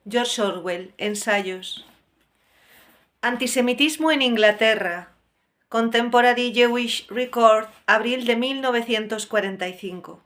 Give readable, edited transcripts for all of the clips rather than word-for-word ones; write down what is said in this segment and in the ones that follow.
George Orwell, Ensayos. Antisemitismo en Inglaterra. Contemporary Jewish Record, abril de 1945.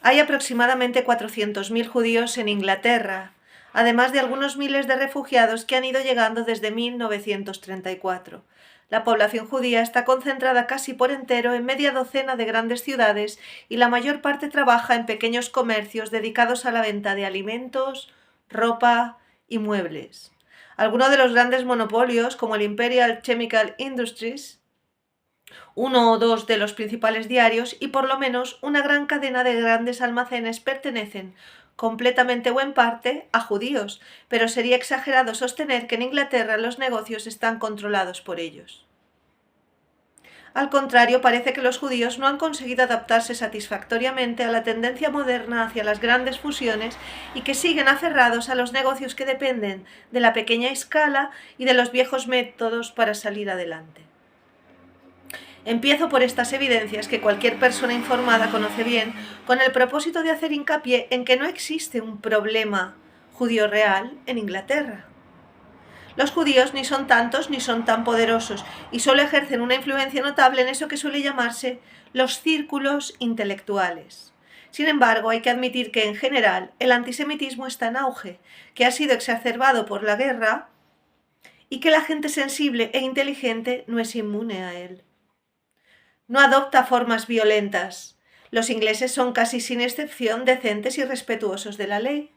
Hay aproximadamente 400.000 judíos en Inglaterra, además de algunos miles de refugiados que han ido llegando desde 1934. La población judía está concentrada casi por entero en media docena de grandes ciudades y la mayor parte trabaja en pequeños comercios dedicados a la venta de alimentos, ropa y muebles. Algunos de los grandes monopolios, como el Imperial Chemical Industries, uno o dos de los principales diarios y por lo menos una gran cadena de grandes almacenes pertenecen, completamente o en parte, a judíos, pero sería exagerado sostener que en Inglaterra los negocios están controlados por ellos. Al contrario, parece que los judíos no han conseguido adaptarse satisfactoriamente a la tendencia moderna hacia las grandes fusiones y que siguen aferrados a los negocios que dependen de la pequeña escala y de los viejos métodos para salir adelante. Empiezo por estas evidencias que cualquier persona informada conoce bien, con el propósito de hacer hincapié en que no existe un problema judío real en Inglaterra. Los judíos ni son tantos ni son tan poderosos y solo ejercen una influencia notable en eso que suele llamarse los círculos intelectuales. Sin embargo, hay que admitir que en general el antisemitismo está en auge, que ha sido exacerbado por la guerra y que la gente sensible e inteligente no es inmune a él. No adopta formas violentas. Los ingleses son casi sin excepción decentes y respetuosos de la ley.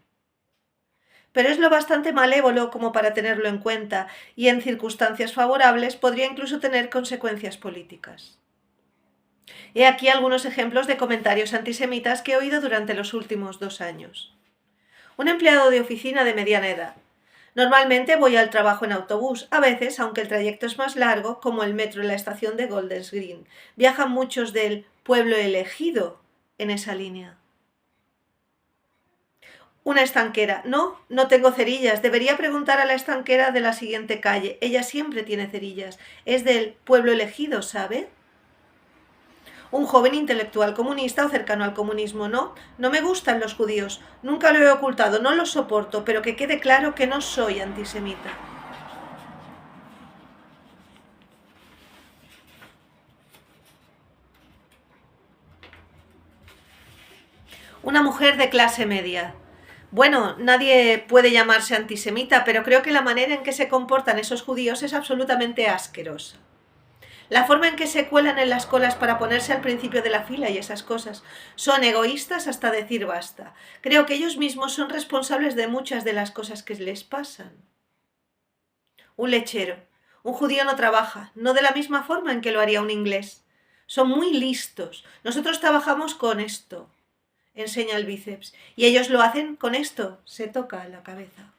Pero es lo bastante malévolo como para tenerlo en cuenta, y en circunstancias favorables podría incluso tener consecuencias políticas. He aquí algunos ejemplos de comentarios antisemitas que he oído durante los últimos 2 años. Un empleado de oficina de mediana edad. Normalmente voy al trabajo en autobús, a veces, aunque el trayecto es más largo, como el metro en la estación de Golders Green. Viajan muchos del pueblo elegido en esa línea. Una estanquera. No, no tengo cerillas. Debería preguntar a la estanquera de la siguiente calle. Ella siempre tiene cerillas. Es del pueblo elegido, ¿sabe? Un joven intelectual comunista o cercano al comunismo. No, no me gustan los judíos. Nunca lo he ocultado, no los soporto, pero que quede claro que no soy antisemita. Una mujer de clase media. Bueno, nadie puede llamarse antisemita, pero creo que la manera en que se comportan esos judíos es absolutamente asquerosa. La forma en que se cuelan en las colas para ponerse al principio de la fila y esas cosas. Son egoístas hasta decir basta. Creo que ellos mismos son responsables de muchas de las cosas que les pasan. Un lechero. Un judío no trabaja, no de la misma forma en que lo haría un inglés. Son muy listos. Nosotros trabajamos con esto. Enseña el bíceps. Y ellos lo hacen con esto. Se toca la cabeza.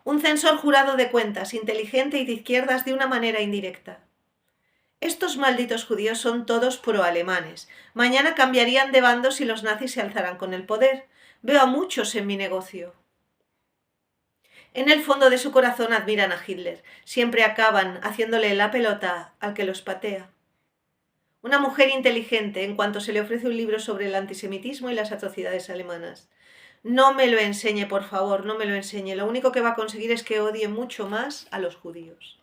Un censor jurado de cuentas, inteligente y de izquierdas de una manera indirecta. Estos malditos judíos son todos pro-alemanes. Mañana cambiarían de bando si los nazis se alzaran con el poder. Veo a muchos en mi negocio. En el fondo de su corazón admiran a Hitler. Siempre acaban haciéndole la pelota al que los patea. Una mujer inteligente en cuanto se le ofrece un libro sobre el antisemitismo y las atrocidades alemanas. No me lo enseñe, por favor, no me lo enseñe. Lo único que va a conseguir es que odie mucho más a los judíos.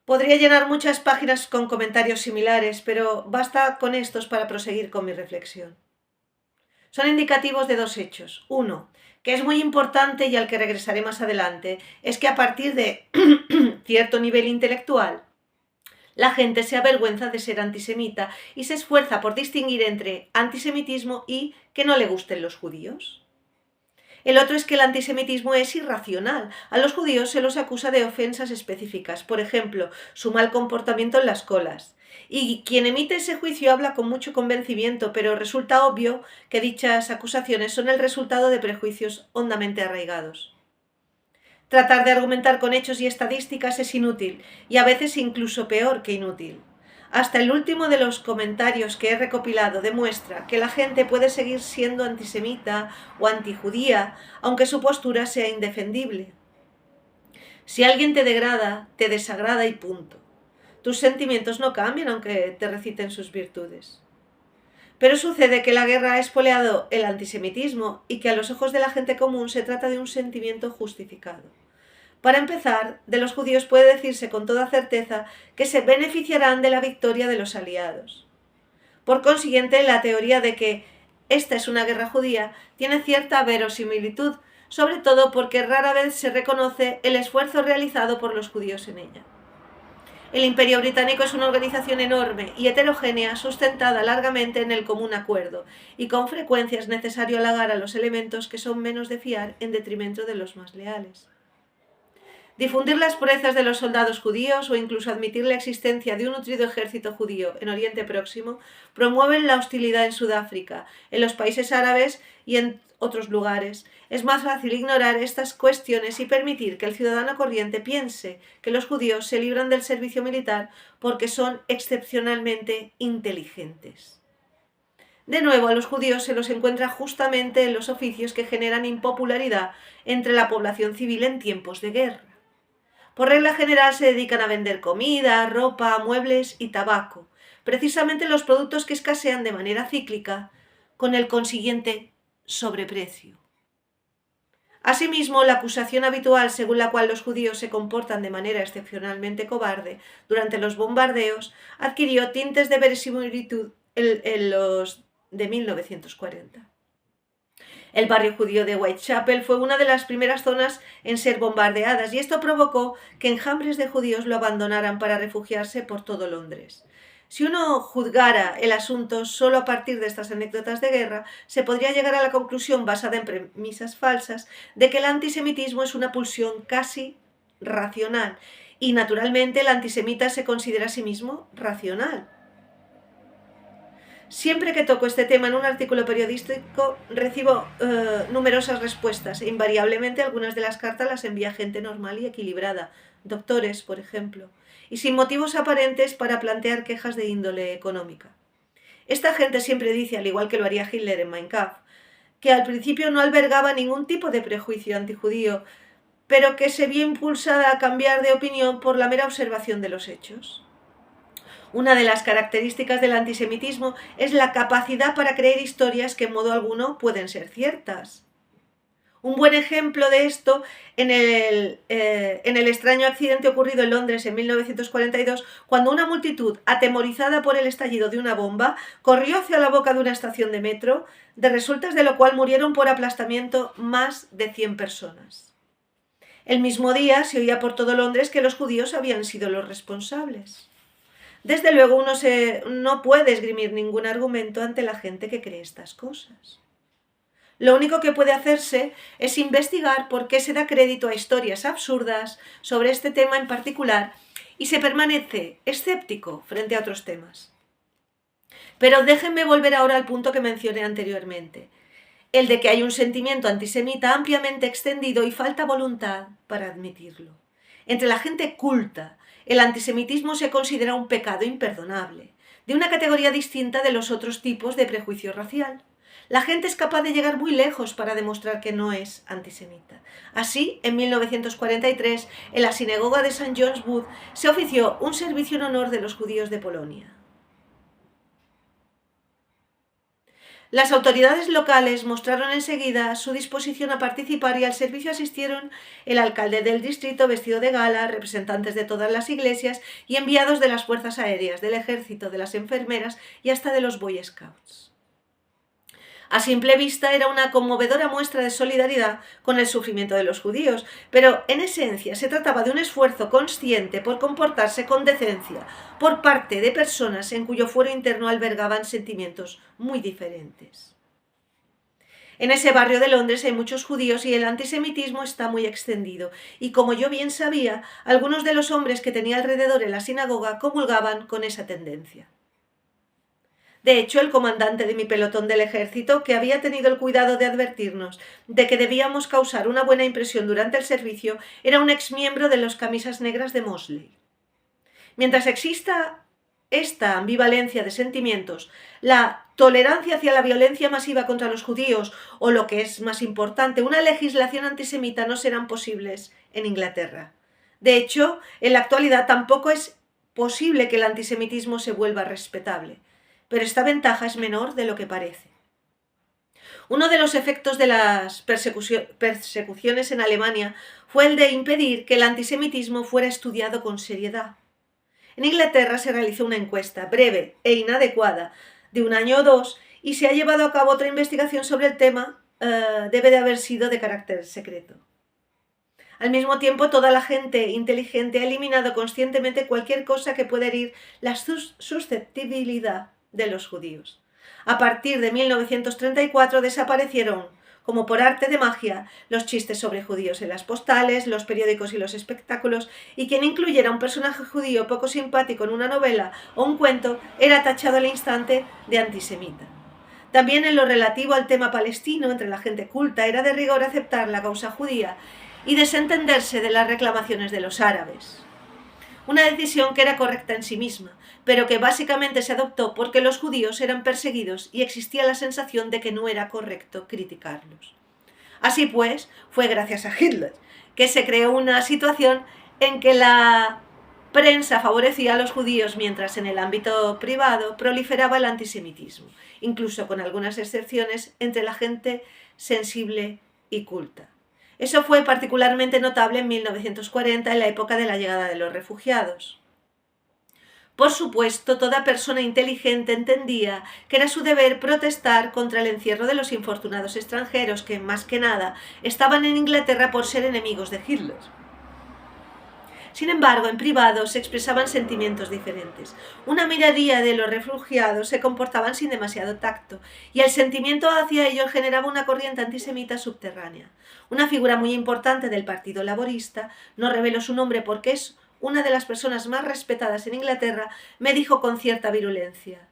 Podría llenar muchas páginas con comentarios similares, pero basta con estos para proseguir con mi reflexión. Son indicativos de 2 hechos. Uno, que es muy importante y al que regresaré más adelante, es que a partir de cierto nivel intelectual, la gente se avergüenza de ser antisemita y se esfuerza por distinguir entre antisemitismo y que no le gusten los judíos. El otro es que el antisemitismo es irracional. A los judíos se los acusa de ofensas específicas, por ejemplo, su mal comportamiento en las colas. Y quien emite ese juicio habla con mucho convencimiento, pero resulta obvio que dichas acusaciones son el resultado de prejuicios hondamente arraigados. Tratar de argumentar con hechos y estadísticas es inútil, y a veces incluso peor que inútil. Hasta el último de los comentarios que he recopilado demuestra que la gente puede seguir siendo antisemita o antijudía, aunque su postura sea indefendible. Si alguien te degrada, te desagrada y punto. Tus sentimientos no cambian aunque te reciten sus virtudes. Pero sucede que la guerra ha expoliado el antisemitismo y que a los ojos de la gente común se trata de un sentimiento justificado. Para empezar, de los judíos puede decirse con toda certeza que se beneficiarán de la victoria de los aliados. Por consiguiente, la teoría de que esta es una guerra judía tiene cierta verosimilitud, sobre todo porque rara vez se reconoce el esfuerzo realizado por los judíos en ella. El Imperio Británico es una organización enorme y heterogénea sustentada largamente en el común acuerdo, y con frecuencia es necesario halagar a los elementos que son menos de fiar en detrimento de los más leales. Difundir las proezas de los soldados judíos o incluso admitir la existencia de un nutrido ejército judío en Oriente Próximo promueven la hostilidad en Sudáfrica, en los países árabes y en otros lugares. Es más fácil ignorar estas cuestiones y permitir que el ciudadano corriente piense que los judíos se libran del servicio militar porque son excepcionalmente inteligentes. De nuevo, a los judíos se los encuentra justamente en los oficios que generan impopularidad entre la población civil en tiempos de guerra. Por regla general se dedican a vender comida, ropa, muebles y tabaco, precisamente los productos que escasean de manera cíclica, con el consiguiente sobreprecio. Asimismo, la acusación habitual según la cual los judíos se comportan de manera excepcionalmente cobarde durante los bombardeos adquirió tintes de verosimilitud en los de 1940. El barrio judío de Whitechapel fue una de las primeras zonas en ser bombardeadas y esto provocó que enjambres de judíos lo abandonaran para refugiarse por todo Londres. Si uno juzgara el asunto solo a partir de estas anécdotas de guerra, se podría llegar a la conclusión, basada en premisas falsas, de que el antisemitismo es una pulsión casi racional y, naturalmente, el antisemita se considera a sí mismo racional. Siempre que toco este tema en un artículo periodístico recibo numerosas respuestas e invariablemente algunas de las cartas las envía gente normal y equilibrada, doctores, por ejemplo, y sin motivos aparentes para plantear quejas de índole económica. Esta gente siempre dice, al igual que lo haría Hitler en Mein Kampf, que al principio no albergaba ningún tipo de prejuicio antijudío, pero que se vio impulsada a cambiar de opinión por la mera observación de los hechos. Una de las características del antisemitismo es la capacidad para creer historias que en modo alguno pueden ser ciertas. Un buen ejemplo de esto en el extraño accidente ocurrido en Londres en 1942, cuando una multitud, atemorizada por el estallido de una bomba, corrió hacia la boca de una estación de metro, de resultas de lo cual murieron por aplastamiento más de 100 personas. El mismo día se oía por todo Londres que los judíos habían sido los responsables. Desde luego uno no puede esgrimir ningún argumento ante la gente que cree estas cosas. Lo único que puede hacerse es investigar por qué se da crédito a historias absurdas sobre este tema en particular y se permanece escéptico frente a otros temas. Pero déjenme volver ahora al punto que mencioné anteriormente, el de que hay un sentimiento antisemita ampliamente extendido y falta voluntad para admitirlo. Entre la gente culta, el antisemitismo se considera un pecado imperdonable, de una categoría distinta de los otros tipos de prejuicio racial. La gente es capaz de llegar muy lejos para demostrar que no es antisemita. Así, en 1943, en la sinagoga de St. John's Wood, se ofició un servicio en honor de los judíos de Polonia. Las autoridades locales mostraron enseguida su disposición a participar y al servicio asistieron el alcalde del distrito vestido de gala, representantes de todas las iglesias y enviados de las fuerzas aéreas, del ejército, de las enfermeras y hasta de los Boy Scouts. A simple vista era una conmovedora muestra de solidaridad con el sufrimiento de los judíos, pero en esencia se trataba de un esfuerzo consciente por comportarse con decencia por parte de personas en cuyo fuero interno albergaban sentimientos muy diferentes. En ese barrio de Londres hay muchos judíos y el antisemitismo está muy extendido, y como yo bien sabía, algunos de los hombres que tenía alrededor en la sinagoga comulgaban con esa tendencia. De hecho, el comandante de mi pelotón del ejército, que había tenido el cuidado de advertirnos de que debíamos causar una buena impresión durante el servicio, era un exmiembro de los camisas negras de Mosley. Mientras exista esta ambivalencia de sentimientos, la tolerancia hacia la violencia masiva contra los judíos, o lo que es más importante, una legislación antisemita no serán posibles en Inglaterra. De hecho, en la actualidad tampoco es posible que el antisemitismo se vuelva respetable. pero esta ventaja es menor de lo que parece. Uno de los efectos de las persecuciones en Alemania fue el de impedir que el antisemitismo fuera estudiado con seriedad. En Inglaterra se realizó una encuesta breve e inadecuada de un año o dos y se ha llevado a cabo otra investigación sobre el tema. Debe de haber sido de carácter secreto. Al mismo tiempo, toda la gente inteligente ha eliminado conscientemente cualquier cosa que pueda herir la susceptibilidad de los judíos. A partir de 1934 desaparecieron, como por arte de magia, los chistes sobre judíos en las postales, los periódicos y los espectáculos, y quien incluyera un personaje judío poco simpático en una novela o un cuento era tachado al instante de antisemita. También en lo relativo al tema palestino, entre la gente culta, era de rigor aceptar la causa judía y desentenderse de las reclamaciones de los árabes. Una decisión que era correcta en sí misma, pero que básicamente se adoptó porque los judíos eran perseguidos y existía la sensación de que no era correcto criticarlos. Así pues, fue gracias a Hitler que se creó una situación en que la prensa favorecía a los judíos mientras en el ámbito privado proliferaba el antisemitismo, incluso con algunas excepciones entre la gente sensible y culta. Eso fue particularmente notable en 1940, en la época de la llegada de los refugiados. Por supuesto, toda persona inteligente entendía que era su deber protestar contra el encierro de los infortunados extranjeros que, más que nada, estaban en Inglaterra por ser enemigos de Hitler. Sin embargo, en privado se expresaban sentimientos diferentes. Una minoría de los refugiados se comportaban sin demasiado tacto, y el sentimiento hacia ellos generaba una corriente antisemita subterránea. Una figura muy importante del Partido Laborista, no reveló su nombre porque es una de las personas más respetadas en Inglaterra, me dijo con cierta virulencia: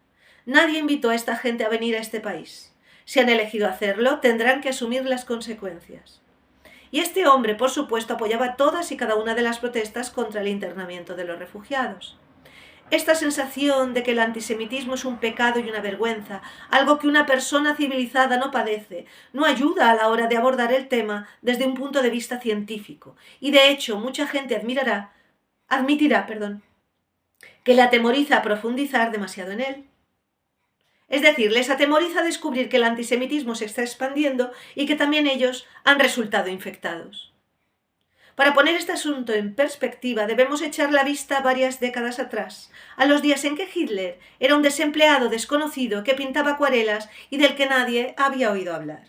«Nadie invitó a esta gente a venir a este país. Si han elegido hacerlo, tendrán que asumir las consecuencias». Y este hombre, por supuesto, apoyaba todas y cada una de las protestas contra el internamiento de los refugiados. Esta sensación de que el antisemitismo es un pecado y una vergüenza, algo que una persona civilizada no padece, no ayuda a la hora de abordar el tema desde un punto de vista científico. Y de hecho, mucha gente admitirá, que le atemoriza profundizar demasiado en él. Es decir, les atemoriza descubrir que el antisemitismo se está expandiendo y que también ellos han resultado infectados. Para poner este asunto en perspectiva, debemos echar la vista varias décadas atrás, a los días en que Hitler era un desempleado desconocido que pintaba acuarelas y del que nadie había oído hablar.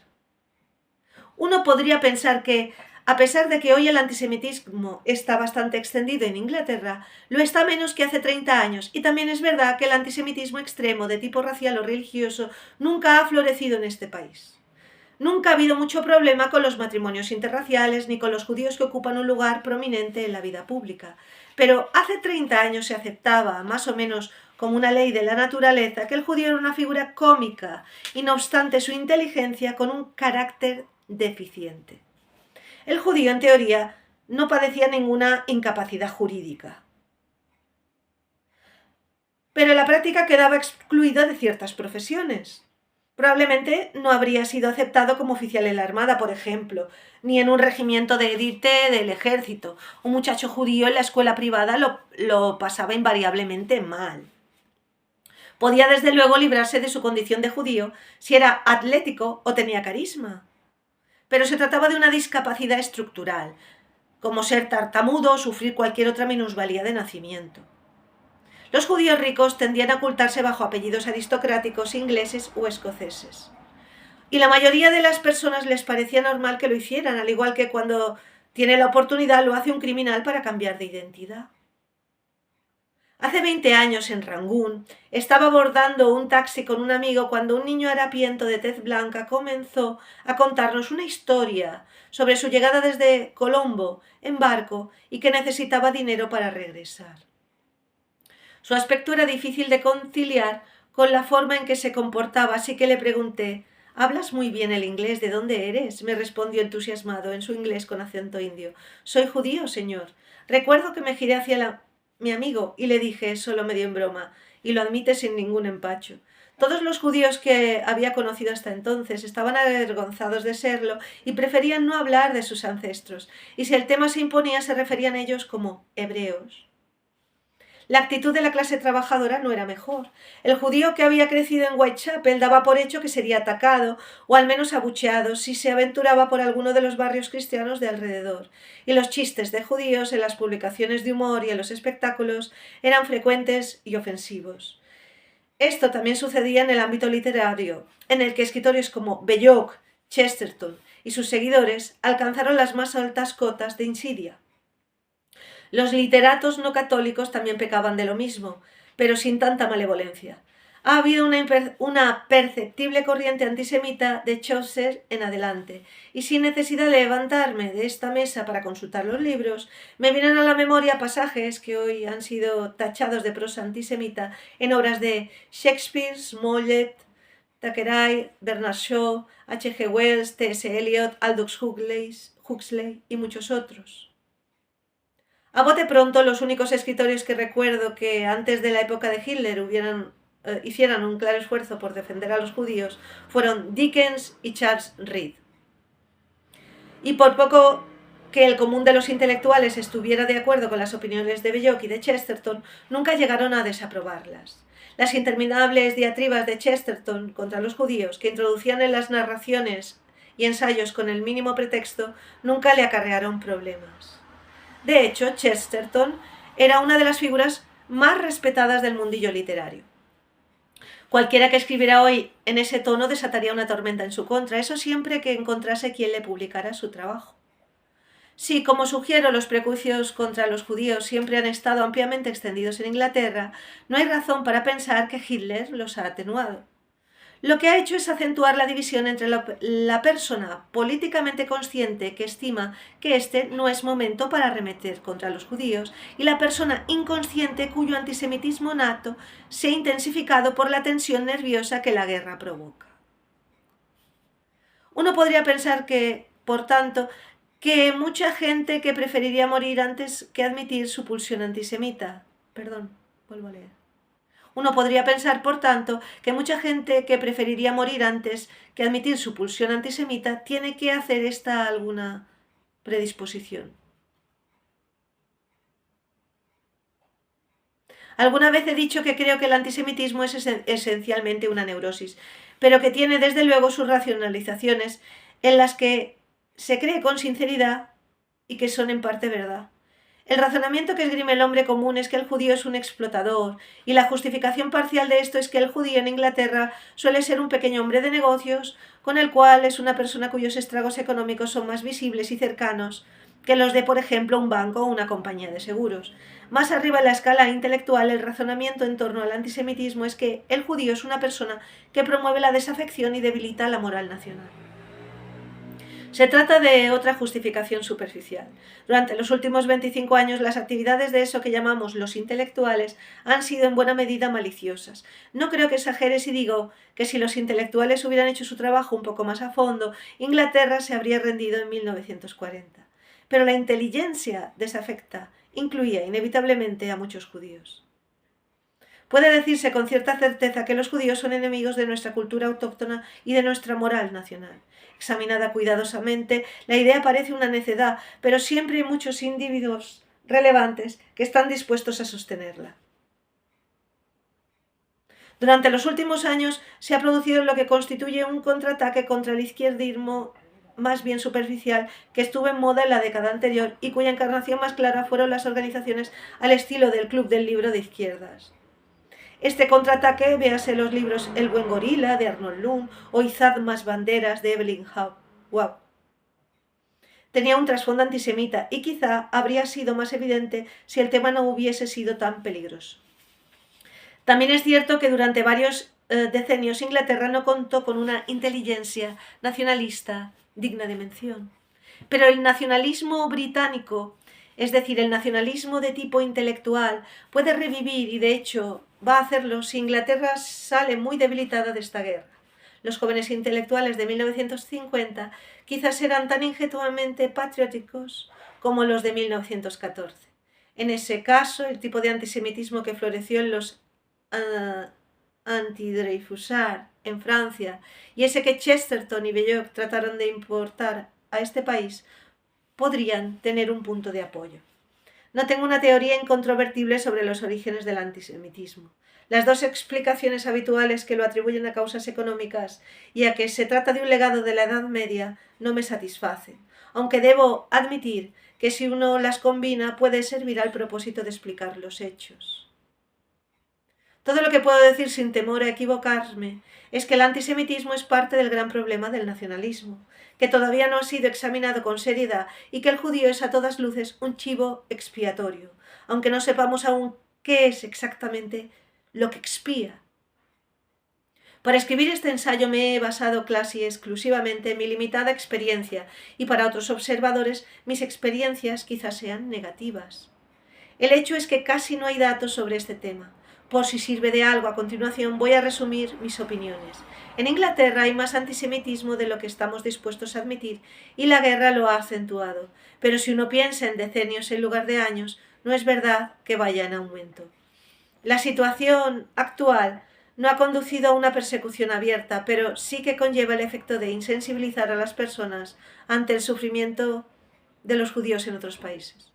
Uno podría pensar que, a pesar de que hoy el antisemitismo está bastante extendido en Inglaterra, lo está menos que hace 30 años, y también es verdad que el antisemitismo extremo de tipo racial o religioso nunca ha florecido en este país. Nunca ha habido mucho problema con los matrimonios interraciales ni con los judíos que ocupan un lugar prominente en la vida pública, pero hace 30 años se aceptaba, más o menos como una ley de la naturaleza, que el judío era una figura cómica y, no obstante su inteligencia, con un carácter deficiente. El judío, en teoría, no padecía ninguna incapacidad jurídica, pero en la práctica quedaba excluido de ciertas profesiones. Probablemente no habría sido aceptado como oficial en la Armada, por ejemplo, ni en un regimiento de élite del ejército. Un muchacho judío en la escuela privada lo pasaba invariablemente mal. Podía desde luego librarse de su condición de judío si era atlético o tenía carisma. Pero se trataba de una discapacidad estructural, como ser tartamudo o sufrir cualquier otra minusvalía de nacimiento. Los judíos ricos tendían a ocultarse bajo apellidos aristocráticos ingleses o escoceses. Y la mayoría de las personas les parecía normal que lo hicieran, al igual que cuando tiene la oportunidad lo hace un criminal para cambiar de identidad. Hace 20 años, en Rangún, estaba abordando un taxi con un amigo cuando un niño harapiento de tez blanca comenzó a contarnos una historia sobre su llegada desde Colombo en barco y que necesitaba dinero para regresar. Su aspecto era difícil de conciliar con la forma en que se comportaba, así que le pregunté: «¿Hablas muy bien el inglés? ¿De dónde eres?», me respondió entusiasmado en su inglés con acento indio. «Soy judío, señor». Recuerdo que me giré hacia mi amigo y le dije, solo medio en broma, y lo admite sin ningún empacho. Todos los judíos que había conocido hasta entonces estaban avergonzados de serlo y preferían no hablar de sus ancestros, y si el tema se imponía se referían a ellos como hebreos. La actitud de la clase trabajadora no era mejor. El judío que había crecido en Whitechapel daba por hecho que sería atacado, o al menos abucheado, si se aventuraba por alguno de los barrios cristianos de alrededor, y los chistes de judíos en las publicaciones de humor y en los espectáculos eran frecuentes y ofensivos. Esto también sucedía en el ámbito literario, en el que escritores como Belloc, Chesterton y sus seguidores alcanzaron las más altas cotas de insidia. Los literatos no católicos también pecaban de lo mismo, pero sin tanta malevolencia. Ha habido una perceptible corriente antisemita de Chaucer en adelante, y sin necesidad de levantarme de esta mesa para consultar los libros, me vienen a la memoria pasajes que hoy han sido tachados de prosa antisemita en obras de Shakespeare, Smollett, Thackeray, Bernard Shaw, H. G. Wells, T. S. Eliot, Aldous Huxley y muchos otros. A bote pronto, los únicos escritores que recuerdo que antes de la época de Hitler hicieran un claro esfuerzo por defender a los judíos fueron Dickens y Charles Reade. Y por poco que el común de los intelectuales estuviera de acuerdo con las opiniones de Belloc y de Chesterton, nunca llegaron a desaprobarlas. Las interminables diatribas de Chesterton contra los judíos, que introducían en las narraciones y ensayos con el mínimo pretexto, nunca le acarrearon problemas. De hecho, Chesterton era una de las figuras más respetadas del mundillo literario. Cualquiera que escribiera hoy en ese tono desataría una tormenta en su contra, eso siempre que encontrase quien le publicara su trabajo. Si, como sugiero, los prejuicios contra los judíos siempre han estado ampliamente extendidos en Inglaterra, no hay razón para pensar que Hitler los ha atenuado. Lo que ha hecho es acentuar la división entre la persona políticamente consciente que estima que este no es momento para arremeter contra los judíos y la persona inconsciente cuyo antisemitismo nato se ha intensificado por la tensión nerviosa que la guerra provoca. Uno podría pensar que, por tanto, que mucha gente que preferiría morir antes que admitir su pulsión antisemita. Uno podría pensar, por tanto, que mucha gente que preferiría morir antes que admitir su pulsión antisemita tiene que hacer esta alguna predisposición. Alguna vez he dicho que creo que el antisemitismo es esencialmente una neurosis, pero que tiene desde luego sus racionalizaciones en las que se cree con sinceridad y que son en parte verdad. El razonamiento que esgrime el hombre común es que el judío es un explotador, y la justificación parcial de esto es que el judío en Inglaterra suele ser un pequeño hombre de negocios, con el cual es una persona cuyos estragos económicos son más visibles y cercanos que los de, por ejemplo, un banco o una compañía de seguros. Más arriba en la escala intelectual, el razonamiento en torno al antisemitismo es que el judío es una persona que promueve la desafección y debilita la moral nacional. Se trata de otra justificación superficial. Durante los últimos 25 años, las actividades de eso que llamamos los intelectuales han sido en buena medida maliciosas. No creo que exagere si digo que si los intelectuales hubieran hecho su trabajo un poco más a fondo, Inglaterra se habría rendido en 1940. Pero la inteligencia desafecta incluía inevitablemente a muchos judíos. Puede decirse con cierta certeza que los judíos son enemigos de nuestra cultura autóctona y de nuestra moral nacional. Examinada cuidadosamente, la idea parece una necedad, pero siempre hay muchos individuos relevantes que están dispuestos a sostenerla. Durante los últimos años se ha producido lo que constituye un contraataque contra el izquierdismo más bien superficial que estuvo en moda en la década anterior y cuya encarnación más clara fueron las organizaciones al estilo del Club del Libro de izquierdas. Este contraataque, véase los libros El buen gorila, de Arnold Lund, o Izad más banderas, de Evelyn Waugh. Tenía un trasfondo antisemita y quizá habría sido más evidente si el tema no hubiese sido tan peligroso. También es cierto que durante varios decenios Inglaterra no contó con una inteligencia nacionalista digna de mención. Pero el nacionalismo británico, es decir, el nacionalismo de tipo intelectual, puede revivir y de hecho va a hacerlo si Inglaterra sale muy debilitada de esta guerra. Los jóvenes intelectuales de 1950 quizás eran tan ingenuamente patrióticos como los de 1914. En ese caso, el tipo de antisemitismo que floreció en los anti-Dreyfusard en Francia y ese que Chesterton y Belloc trataron de importar a este país podrían tener un punto de apoyo. No tengo una teoría incontrovertible sobre los orígenes del antisemitismo. Las dos explicaciones habituales que lo atribuyen a causas económicas y a que se trata de un legado de la Edad Media no me satisfacen, aunque debo admitir que si uno las combina puede servir al propósito de explicar los hechos. Todo lo que puedo decir sin temor a equivocarme es que el antisemitismo es parte del gran problema del nacionalismo, que todavía no ha sido examinado con seriedad y que el judío es a todas luces un chivo expiatorio, aunque no sepamos aún qué es exactamente lo que expía. Para escribir este ensayo me he basado casi exclusivamente en mi limitada experiencia y para otros observadores mis experiencias quizás sean negativas. El hecho es que casi no hay datos sobre este tema. Por si sirve de algo, a continuación voy a resumir mis opiniones. En Inglaterra hay más antisemitismo de lo que estamos dispuestos a admitir y la guerra lo ha acentuado. Pero si uno piensa en decenios en lugar de años, no es verdad que vaya en aumento. La situación actual no ha conducido a una persecución abierta, pero sí que conlleva el efecto de insensibilizar a las personas ante el sufrimiento de los judíos en otros países.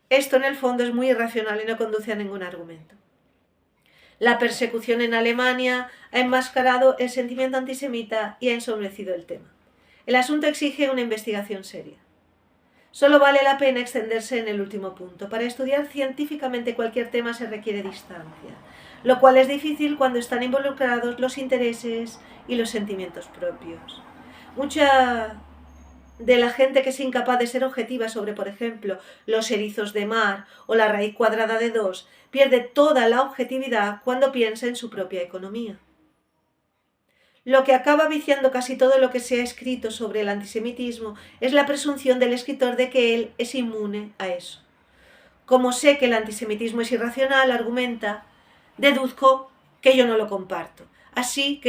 Esto en el fondo es muy irracional y no conduce a ningún argumento. La persecución en Alemania ha enmascarado el sentimiento antisemita y ha ensombrecido el tema. El asunto exige una investigación seria. Solo vale la pena extenderse en el último punto. Para estudiar científicamente cualquier tema se requiere distancia, lo cual es difícil cuando están involucrados los intereses y los sentimientos propios. Mucha de la gente que es incapaz de ser objetiva sobre, por ejemplo, los erizos de mar o la raíz cuadrada de 2, pierde toda la objetividad cuando piensa en su propia economía. Lo que acaba viciando casi todo lo que se ha escrito sobre el antisemitismo es la presunción del escritor de que él es inmune a eso. Como sé que el antisemitismo es irracional, argumenta, deduzco que yo no lo comparto. Así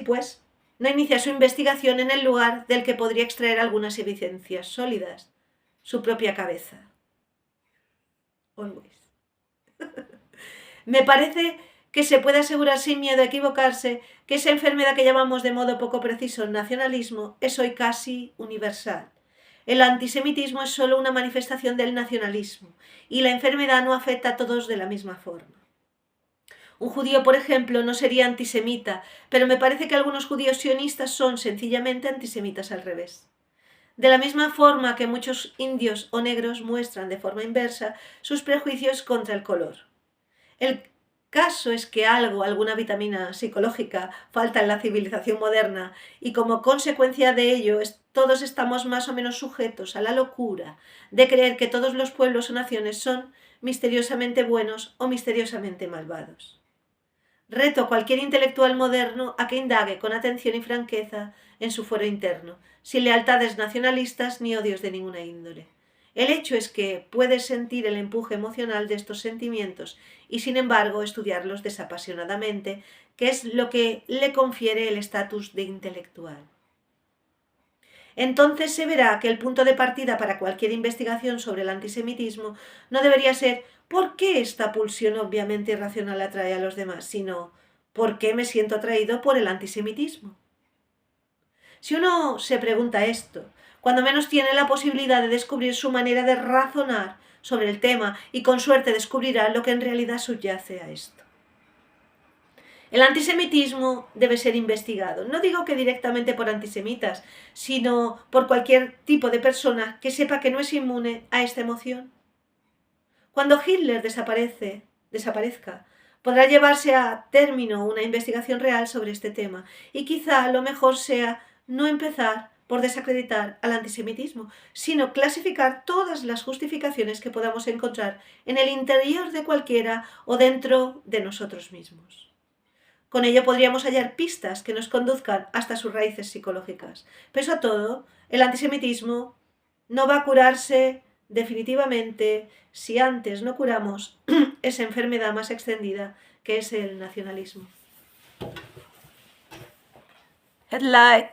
pues, no inicia su investigación en el lugar del que podría extraer algunas evidencias sólidas, su propia cabeza. Always. Me parece que se puede asegurar sin miedo a equivocarse que esa enfermedad que llamamos de modo poco preciso nacionalismo es hoy casi universal. El antisemitismo es solo una manifestación del nacionalismo y la enfermedad no afecta a todos de la misma forma. Un judío, por ejemplo, no sería antisemita, pero me parece que algunos judíos sionistas son sencillamente antisemitas al revés. De la misma forma que muchos indios o negros muestran de forma inversa sus prejuicios contra el color. El caso es que alguna vitamina psicológica, falta en la civilización moderna y como consecuencia de ello todos estamos más o menos sujetos a la locura de creer que todos los pueblos o naciones son misteriosamente buenos o misteriosamente malvados. Reto a cualquier intelectual moderno a que indague con atención y franqueza en su fuero interno, sin lealtades nacionalistas ni odios de ninguna índole. El hecho es que puedes sentir el empuje emocional de estos sentimientos y, sin embargo, estudiarlos desapasionadamente, que es lo que le confiere el estatus de intelectual. Entonces se verá que el punto de partida para cualquier investigación sobre el antisemitismo no debería ser ¿por qué esta pulsión obviamente irracional atrae a los demás?, sino ¿por qué me siento atraído por el antisemitismo? Si uno se pregunta esto, cuando menos tiene la posibilidad de descubrir su manera de razonar sobre el tema y con suerte descubrirá lo que en realidad subyace a esto. El antisemitismo debe ser investigado, no digo que directamente por antisemitas, sino por cualquier tipo de persona que sepa que no es inmune a esta emoción. Cuando Hitler desaparezca, podrá llevarse a término una investigación real sobre este tema y quizá lo mejor sea no empezar por desacreditar al antisemitismo, sino clasificar todas las justificaciones que podamos encontrar en el interior de cualquiera o dentro de nosotros mismos. Con ello podríamos hallar pistas que nos conduzcan hasta sus raíces psicológicas. Pese a todo, el antisemitismo no va a curarse definitivamente si antes no curamos esa enfermedad más extendida que es el nacionalismo. Headlight.